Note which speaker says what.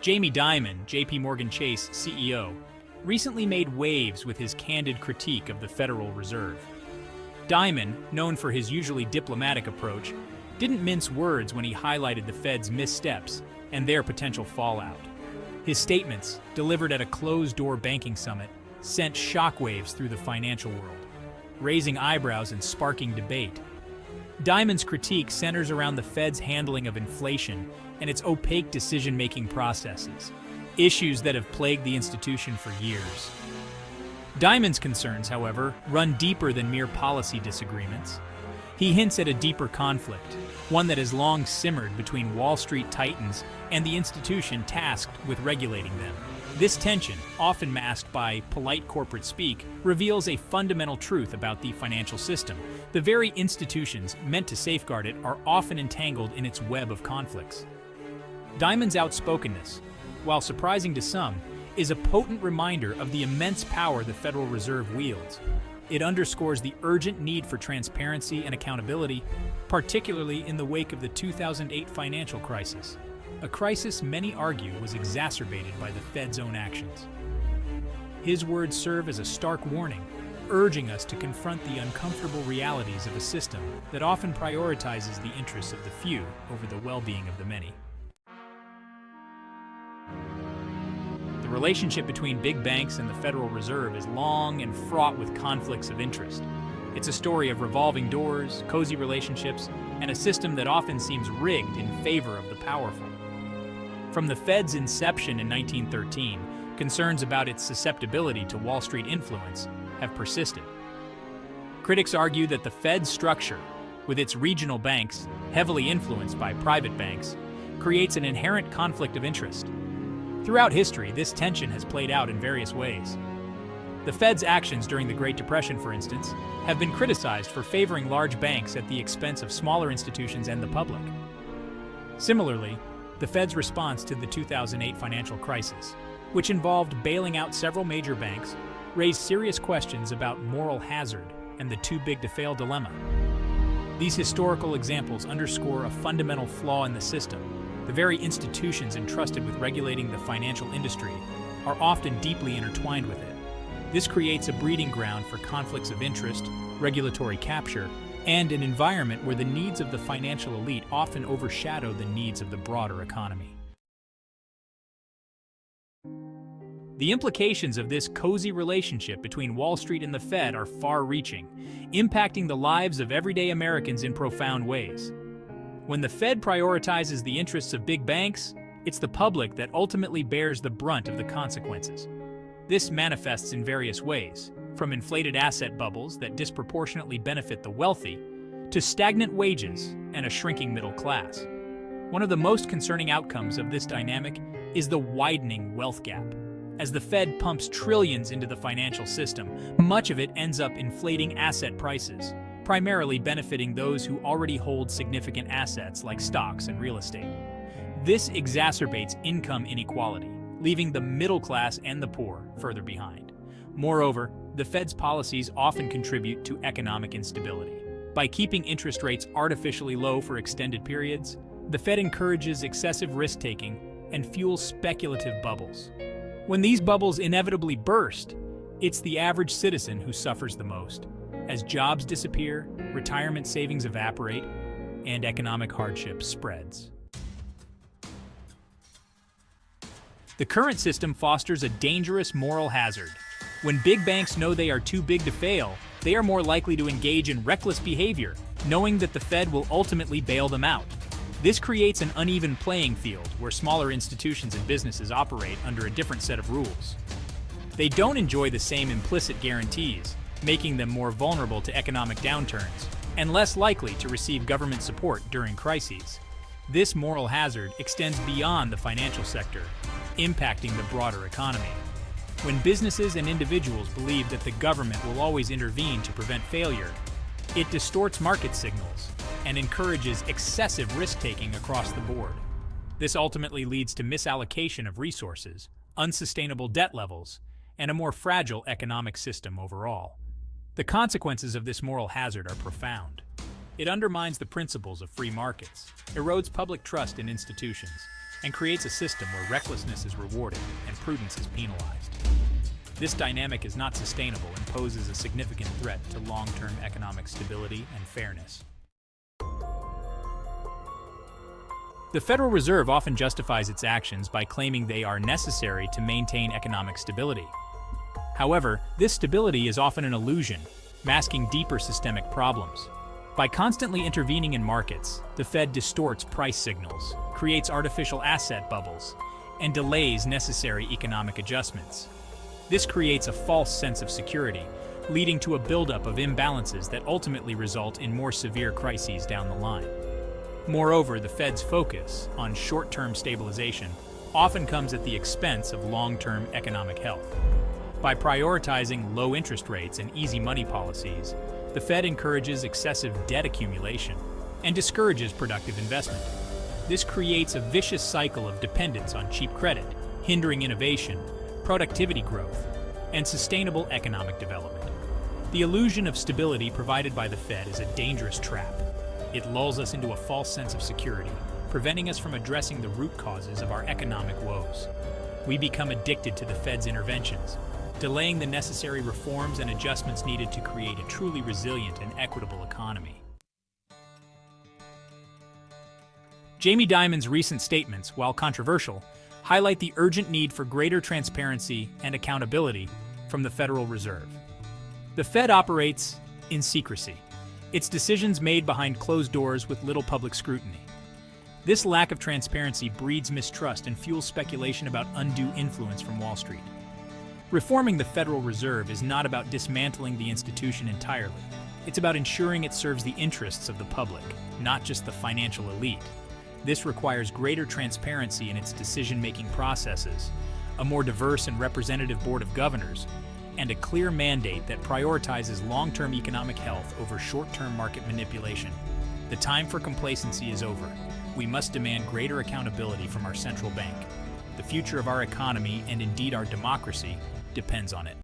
Speaker 1: Jamie Dimon, JPMorgan Chase CEO, recently made waves with his candid critique of the Federal Reserve. Dimon, known for his usually diplomatic approach, didn't mince words when he highlighted the Fed's missteps and their potential fallout. His statements, delivered at a closed-door banking summit, sent shockwaves through the financial world, raising eyebrows and sparking debate. Dimon's critique centers around the Fed's handling of inflation and its opaque decision-making processes, issues that have plagued the institution for years. Dimon's concerns, however, run deeper than mere policy disagreements. He hints at a deeper conflict, one that has long simmered between Wall Street titans and the institution tasked with regulating them. This tension, often masked by polite corporate speak, reveals a fundamental truth about the financial system. The very institutions meant to safeguard it are often entangled in its web of conflicts. Dimon's outspokenness, while surprising to some, is a potent reminder of the immense power the Federal Reserve wields. It underscores the urgent need for transparency and accountability, particularly in the wake of the 2008 financial crisis, a crisis many argue was exacerbated by the Fed's own actions. His words serve as a stark warning, urging us to confront the uncomfortable realities of a system that often prioritizes the interests of the few over the well-being of the many. The relationship between big banks and the Federal Reserve is long and fraught with conflicts of interest. It's a story of revolving doors, cozy relationships, and a system that often seems rigged in favor of the powerful. From the Fed's inception in 1913, concerns about its susceptibility to Wall Street influence have persisted. Critics argue that the Fed's structure, with its regional banks heavily influenced by private banks, creates an inherent conflict of interest. Throughout history, this tension has played out in various ways. The Fed's actions during the Great Depression, for instance, have been criticized for favoring large banks at the expense of smaller institutions and the public. Similarly, the Fed's response to the 2008 financial crisis, which involved bailing out several major banks, raised serious questions about moral hazard and the too-big-to-fail dilemma. These historical examples underscore a fundamental flaw in the system. The very institutions entrusted with regulating the financial industry are often deeply intertwined with it. This creates a breeding ground for conflicts of interest, regulatory capture, and an environment where the needs of the financial elite often overshadow the needs of the broader economy. The implications of this cozy relationship between Wall Street and the Fed are far-reaching, impacting the lives of everyday Americans in profound ways. When the Fed prioritizes the interests of big banks, it's the public that ultimately bears the brunt of the consequences. This manifests in various ways, from inflated asset bubbles that disproportionately benefit the wealthy, to stagnant wages and a shrinking middle class. One of the most concerning outcomes of this dynamic is the widening wealth gap. As the Fed pumps trillions into the financial system, much of it ends up inflating asset prices, primarily benefiting those who already hold significant assets like stocks and real estate. This exacerbates income inequality, leaving the middle class and the poor further behind. Moreover, the Fed's policies often contribute to economic instability. By keeping interest rates artificially low for extended periods, the Fed encourages excessive risk-taking and fuels speculative bubbles. When these bubbles inevitably burst, it's the average citizen who suffers the most, as jobs disappear, retirement savings evaporate, and economic hardship spreads. The current system fosters a dangerous moral hazard. When big banks know they are too big to fail, they are more likely to engage in reckless behavior, knowing that the Fed will ultimately bail them out. This creates an uneven playing field where smaller institutions and businesses operate under a different set of rules. They don't enjoy the same implicit guarantees, making them more vulnerable to economic downturns and less likely to receive government support during crises. This moral hazard extends beyond the financial sector, impacting the broader economy. When businesses and individuals believe that the government will always intervene to prevent failure, it distorts market signals and encourages excessive risk-taking across the board. This ultimately leads to misallocation of resources, unsustainable debt levels, and a more fragile economic system overall. The consequences of this moral hazard are profound. It undermines the principles of free markets, erodes public trust in institutions, and creates a system where recklessness is rewarded and prudence is penalized. This dynamic is not sustainable and poses a significant threat to long-term economic stability and fairness. The Federal Reserve often justifies its actions by claiming they are necessary to maintain economic stability. However, this stability is often an illusion, masking deeper systemic problems. By constantly intervening in markets, the Fed distorts price signals, creates artificial asset bubbles, and delays necessary economic adjustments. This creates a false sense of security, leading to a buildup of imbalances that ultimately result in more severe crises down the line. Moreover, the Fed's focus on short-term stabilization often comes at the expense of long-term economic health. By prioritizing low interest rates and easy money policies, the Fed encourages excessive debt accumulation and discourages productive investment. This creates a vicious cycle of dependence on cheap credit, hindering innovation, productivity growth, and sustainable economic development. The illusion of stability provided by the Fed is a dangerous trap. It lulls us into a false sense of security, preventing us from addressing the root causes of our economic woes. We become addicted to the Fed's interventions, delaying the necessary reforms and adjustments needed to create a truly resilient and equitable economy. Jamie Dimon's recent statements, while controversial, highlight the urgent need for greater transparency and accountability from the Federal Reserve. The Fed operates in secrecy, its decisions made behind closed doors with little public scrutiny. This lack of transparency breeds mistrust and fuels speculation about undue influence from Wall Street. Reforming the Federal Reserve is not about dismantling the institution entirely. It's about ensuring it serves the interests of the public, not just the financial elite. This requires greater transparency in its decision-making processes, a more diverse and representative board of governors, and a clear mandate that prioritizes long-term economic health over short-term market manipulation. The time for complacency is over. We must demand greater accountability from our central bank. The future of our economy, and indeed our democracy, depends on it.